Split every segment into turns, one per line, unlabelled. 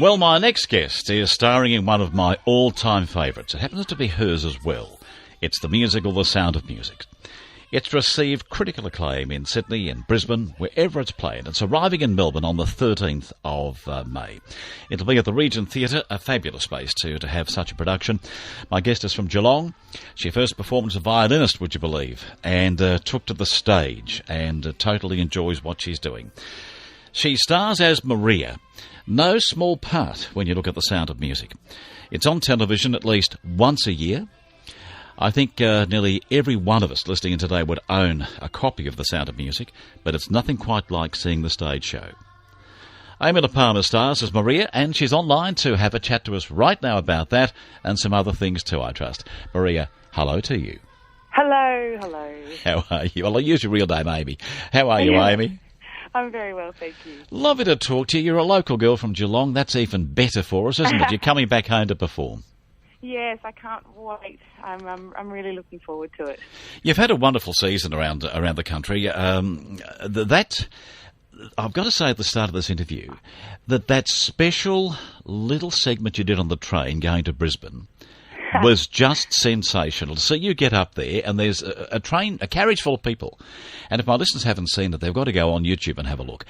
Well, my next guest is starring in one of my all-time favourites. It happens to be hers as well. It's the musical The Sound of Music. It's received critical acclaim in Sydney and Brisbane, wherever it's played. It's arriving in Melbourne on the 13th of May. It'll be at the Regent Theatre, a fabulous space to have such a production. My guest is from Geelong. She first performed as a violinist, would you believe, and took to the stage and totally enjoys what she's doing. She stars as Maria. No small part when you look at The Sound of Music. It's on television at least once a year. I think nearly every one of us listening in today would own a copy of The Sound of Music, but it's nothing quite like seeing the stage show. Amy Lehpamer stars as Maria, and she's online to have a chat to us right now about that and some other things too, I trust. Maria, hello to you.
Hello.
How are you? Well, I'll use your real name, Amy. How are you, Amy?
I'm very well, thank you.
Lovely to talk to you. You're a local girl from Geelong. That's even better for us, isn't it? You're coming back home to perform.
Yes, I can't wait. I'm really looking forward to it.
You've had a wonderful season around the country. I've got to say at the start of this interview that special little segment you did on the train going to Brisbane was just sensational. So you get up there and there's a carriage full of people. And if my listeners haven't seen it, they've got to go on YouTube and have a look.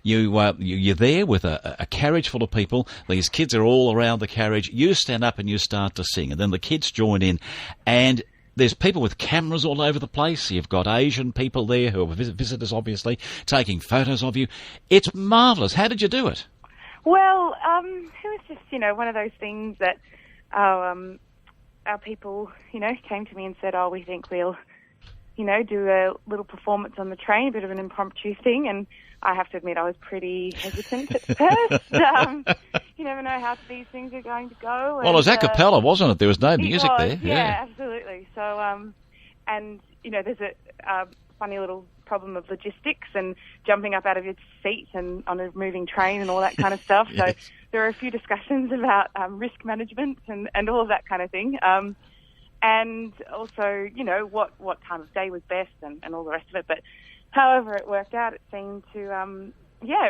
You're there with a carriage full of people. These kids are all around the carriage. You stand up and you start to sing. And then the kids join in. And there's people with cameras all over the place. You've got Asian people there who are visitors, obviously, taking photos of you. It's marvellous. How did you do it?
Well, it was just, one of those things that our people, came to me and said, we think we'll, do a little performance on the train, a bit of an impromptu thing. And I have to admit, I was pretty hesitant at first. You never know how these things are going to go.
Well, it was a cappella, wasn't it? There was no music there.
Yeah, absolutely. So, there's a funny little problem of logistics and jumping up out of your seat and on a moving train and all that kind of stuff. Yes. So there are a few discussions about risk management and all of that kind of thing. And also, what time of day was best and all the rest of it. But however it worked out, it seemed to,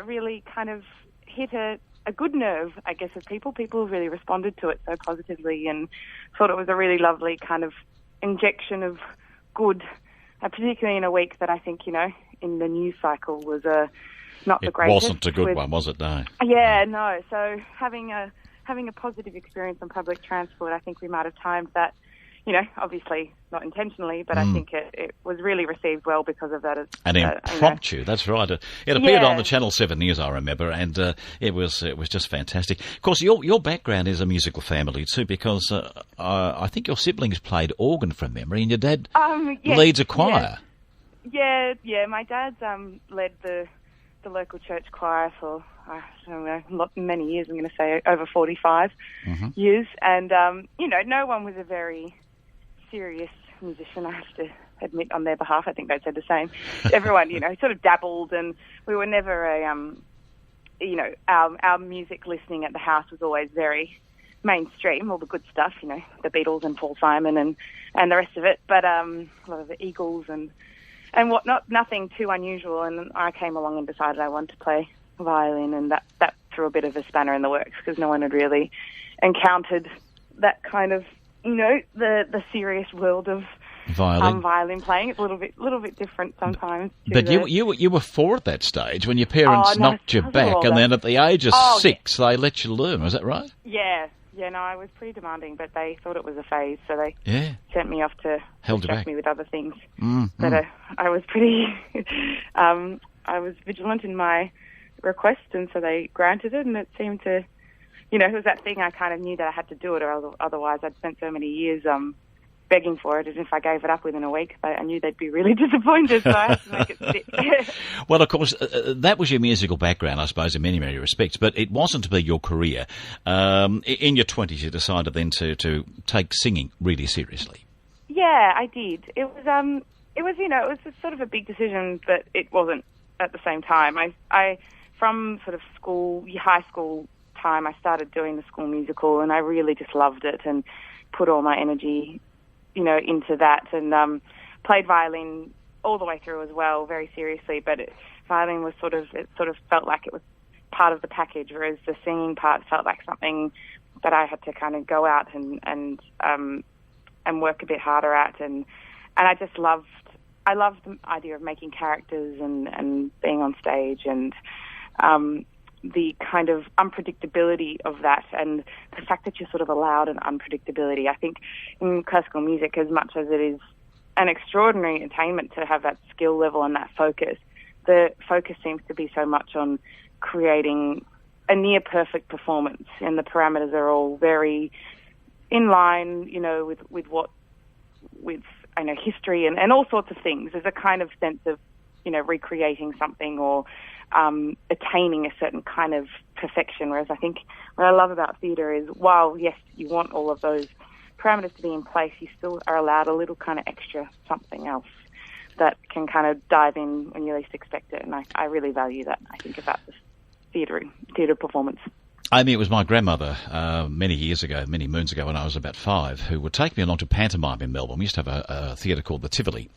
really kind of hit a good nerve, I guess, of people. People really responded to it so positively and thought it was a really lovely kind of injection of good, particularly in a week that I think, in the news cycle was not the greatest.
It wasn't a good one, was it? No.
Yeah, no. So having a positive experience on public transport, I think we might have timed that, obviously not intentionally, but I think it was really received well because of that.
An impromptu, that's right. It appeared on the Channel 7 News, I remember, and it was just fantastic. Of course, your background is a musical family too, because I think your siblings played organ from memory, and your dad leads a choir.
Yeah. My dad's led the local church choir for many years. I'm going to say over 45 years, and no one was a very serious musician, I have to admit, on their behalf. I think they'd said the same. Everyone, sort of dabbled, and we were never our music listening at the house was always very mainstream, all the good stuff, the Beatles and Paul Simon and the rest of it, but a lot of the Eagles and whatnot, nothing too unusual. And I came along and decided I wanted to play violin, and that threw a bit of a spanner in the works because no one had really encountered that kind of, the serious world of violin playing. It's a little bit different sometimes.
But you were 4 at that stage when your parents knocked you back, and then at the age of 6 they let you learn. Was that right?
Yeah. Yeah, no, I was pretty demanding, but they thought it was a phase, so they sent me off to distract me with other things. But I was pretty, I was vigilant in my request, and so they granted it, and it seemed to, it was that thing I kind of knew that I had to do it, or otherwise I'd spent so many years begging for it, and if I gave it up within a week, I knew they'd be really disappointed, so I had to make it stick.
Well, of course, that was your musical background, I suppose, in many, many respects, but it wasn't to be your career. In your 20s, you decided then to take singing really seriously.
Yeah, I did. It was sort of a big decision, but it wasn't at the same time. I from sort of high school time, I started doing the school musical, and I really just loved it and put all my energy into that, and played violin all the way through as well, very seriously. But violin was it sort of felt like it was part of the package, whereas the singing part felt like something that I had to kind of go out and work a bit harder at, and I just loved the idea of making characters and being on stage, and the kind of unpredictability of that, and the fact that you're sort of allowed an unpredictability. I think in classical music, as much as it is an extraordinary attainment to have that skill level and that focus, the focus seems to be so much on creating a near perfect performance, and the parameters are all very in line, you know, with I know history and all sorts of things. There's a kind of sense of, you know, recreating something or attaining a certain kind of perfection. Whereas I think what I love about theatre is, while yes, you want all of those parameters to be in place, you still are allowed a little kind of extra something else that can kind of dive in when you least expect it. And I really value that, I think, about this theatre performance.
Amy, it was my grandmother many moons ago when I was about 5, who would take me along to pantomime in Melbourne. We used to have a theatre called the Tivoli,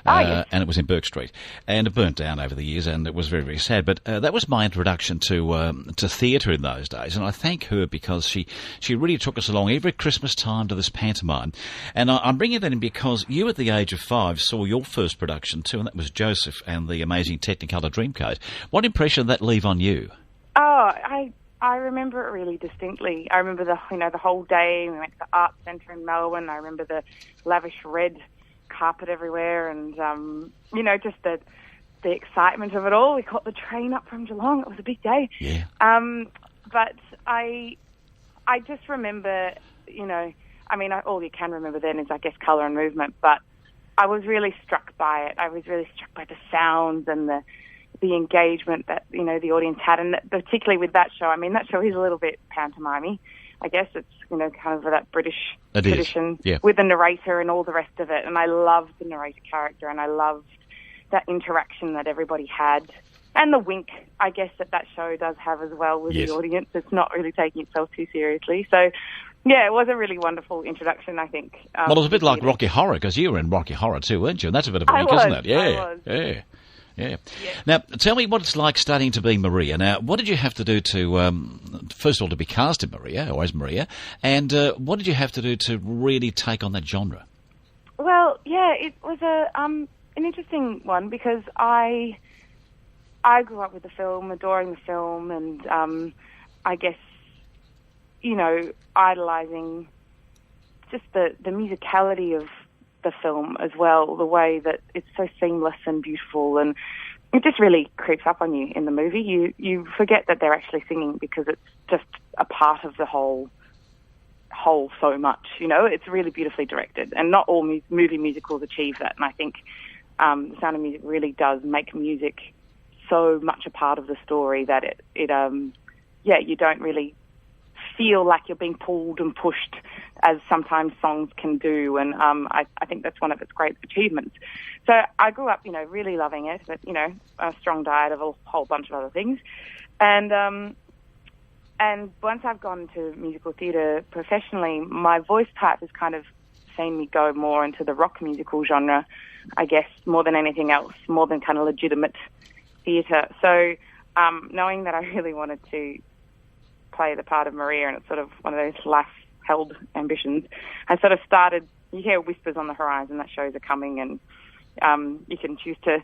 Yes.
and it was in Burke Street, and it burnt down over the years, and it was very, very sad. But that was my introduction to theatre in those days, and I thank her because she really took us along every Christmas time to this pantomime. And I'm bringing that in because you, at the age of 5, saw your first production too, and that was Joseph and the amazing Technicolor Dreamcoat. What impression did that leave on you?
Oh, I remember it really distinctly. I remember the whole day. We went to the Arts Centre in Melbourne. I remember the lavish red carpet everywhere, and just the excitement of it all. We caught the train up from Geelong. It was a big day.
Yeah.
But I just remember, all you can remember then is, I guess, colour and movement. But I was really struck by it. I was really struck by the sounds and the engagement that, the audience had, and particularly with that show. I mean, that show is a little bit pantomime-y. I guess it's, kind of that British tradition with the narrator and all the rest of it. And I loved the narrator character, and I loved that interaction that everybody had, and the wink, I guess, that show does have as well with the audience. It's not really taking itself too seriously. So, yeah, it was a really wonderful introduction, I think.
Well, it was a bit like Rocky Horror, because you were in Rocky Horror too, weren't you? And that's a bit of a wink, isn't it? Yeah,
I was.
Yeah. Yeah. Now, tell me what it's like studying to be Maria. Now, what did you have to do to, first of all, to be cast in Maria, or as Maria, and what did you have to do to really take on that genre?
Well, yeah, it was an interesting one, because I grew up with the film, adoring the film, and I guess, idolising just the musicality of the film as well, the way that it's so seamless and beautiful, and it just really creeps up on you in the movie. You forget that they're actually singing, because it's just a part of the whole so much. It's really beautifully directed, and not all movie musicals achieve that. And I think The Sound of Music really does make music so much a part of the story that you don't really feel like you're being pulled and pushed, as sometimes songs can do, and I think that's one of its great achievements. So I grew up, really loving it, but, a strong diet of a whole bunch of other things. And once I've gone to musical theatre professionally, my voice type has kind of seen me go more into the rock musical genre, I guess, more than anything else, more than kind of legitimate theatre. So knowing that I really wanted to play the part of Maria, and it's sort of one of those life-held ambitions, I sort of started, you hear whispers on the horizon that shows are coming, and you can choose to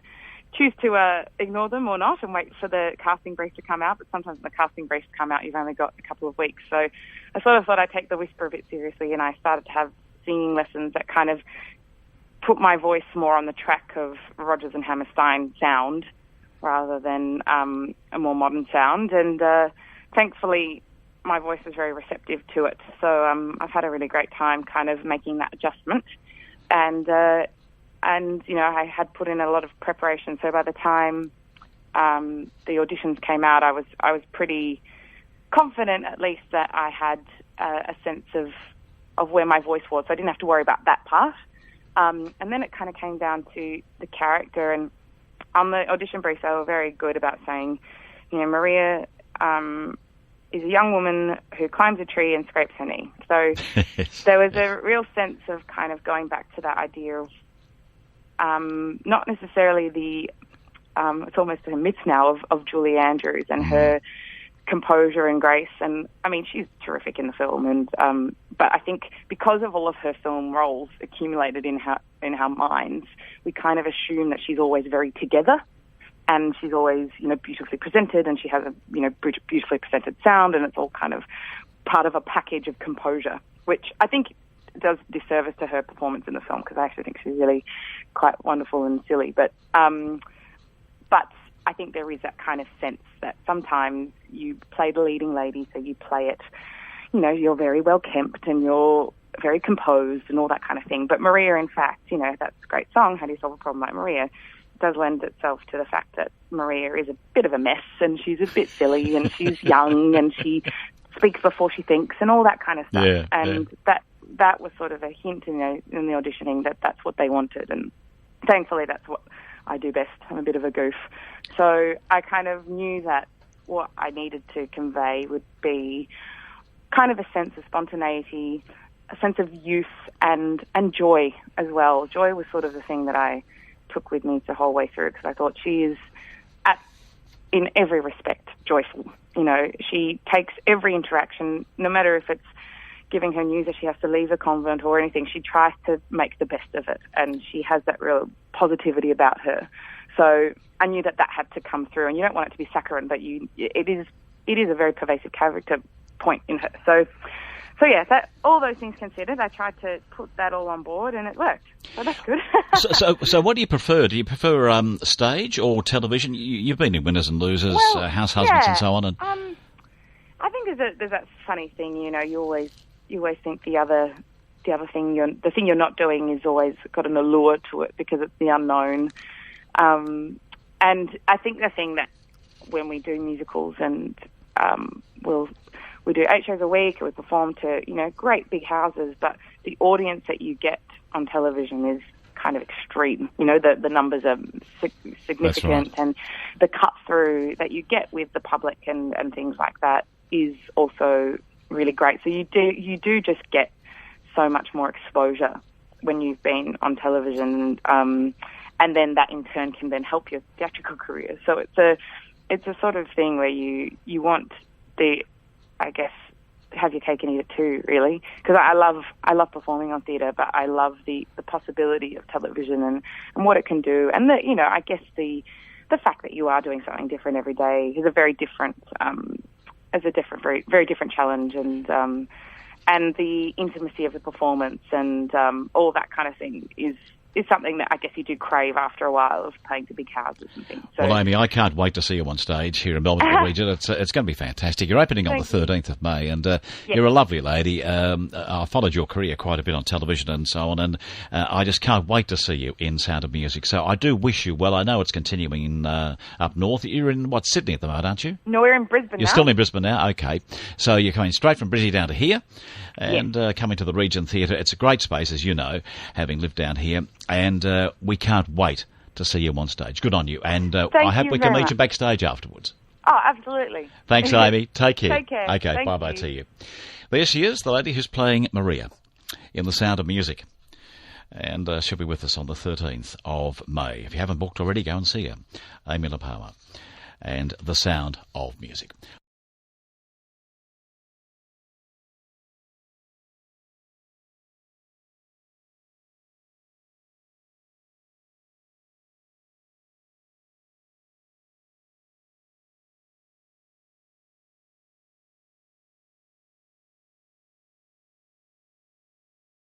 ignore them or not and wait for the casting brief to come out, but sometimes when the casting briefs come out, you've only got a couple of weeks. So I sort of thought I'd take the whisper a bit seriously, and I started to have singing lessons that kind of put my voice more on the track of Rodgers and Hammerstein sound rather than a more modern sound, and thankfully, my voice was very receptive to it. So I've had a really great time kind of making that adjustment. And I had put in a lot of preparation. So by the time the auditions came out, I was pretty confident, at least, that I had a sense of where my voice was. So I didn't have to worry about that part. And then it kind of came down to the character. And on the audition brief, they were very good about saying, Maria is a young woman who climbs a tree and scrapes her knee. So there was a real sense of kind of going back to that idea of not necessarily it's almost a myth now of Julie Andrews and her composure and grace. And I mean, she's terrific in the film. And but I think because of all of her film roles accumulated in our minds, we kind of assume that she's always very together, and she's always, you know, beautifully presented, and she has a, you know, beautifully presented sound, and it's all kind of part of a package of composure, which I think does disservice to her performance in the film, because I actually think she's really quite wonderful and silly. But I think there is that kind of sense that sometimes you play the leading lady, so you play it, you know, you're very well kempt and you're very composed and all that kind of thing. But Maria, in fact, you know, that's a great song, How Do You Solve a Problem Like Maria, does lend itself to the fact that Maria is a bit of a mess, and she's a bit silly, and she's young, and she speaks before she thinks, and all that kind of stuff.
Yeah,
and that was sort of a hint in the auditioning that that's what they wanted, and thankfully that's what I do best. I'm a bit of a goof. So I kind of knew that what I needed to convey would be kind of a sense of spontaneity, a sense of youth, and joy as well. Joy was sort of the thing that I took with me the whole way through, because I thought she is, in every respect, joyful. You know, she takes every interaction, no matter if it's giving her news that she has to leave the convent or anything, she tries to make the best of it, and she has that real positivity about her. So I knew that had to come through, and you don't want it to be saccharine, but it is a very pervasive character point in her. So yeah, all those things considered, I tried to put that all on board, and it worked. So that's good.
so what do you prefer? Do you prefer stage or television? You've been in Winners and Losers, House Husbands, and so on. And
I think there's that funny thing, you know. You always think the other thing the thing you're not doing is always got an allure to it because it's the unknown. And I think the thing that when we do musicals and we do 8 shows a week, and we perform to, you know, great big houses, but the audience that you get on television is kind of extreme. You know, the numbers are significant,
right.
And the cut through that you get with the public and things like that is also really great. So you do just get so much more exposure when you've been on television, and then that in turn can then help your theatrical career. So it's a sort of thing where you want I guess, have your cake and eat it too, really, because I love performing on theatre, but I love the possibility of television and what it can do, and I guess the fact that you are doing something different every day is a very different very, very different challenge, and the intimacy of the performance and all that kind of thing is something that I guess you do crave after a while of playing to big houses and things. So,
well, Amy, I can't wait to see you on stage here in Melbourne region. It's going to be fantastic. You're opening on the 13th of May, and you're a lovely lady. I followed your career quite a bit on television and so on, and I just can't wait to see you in Sound of Music. So I do wish you well. I know it's continuing up north. You're in, Sydney at the moment, aren't you?
No, we're in Brisbane now.
You're still in Brisbane now? Okay. So you're coming straight from Brisbane down to here, and coming to the Regent Theatre. It's a great space, as you know, having lived down here. And we can't wait to see you on stage. Good on you. And I hope we can meet you backstage afterwards.
Oh, absolutely.
Thanks, Amy. Take care.
Take care.
Okay,
Thank
bye-bye
you.
to you. There she is, the lady who's playing Maria in The Sound of Music. And she'll be with us on the 13th of May. If you haven't booked already, go and see her. Amy Lehpamer and The Sound of Music.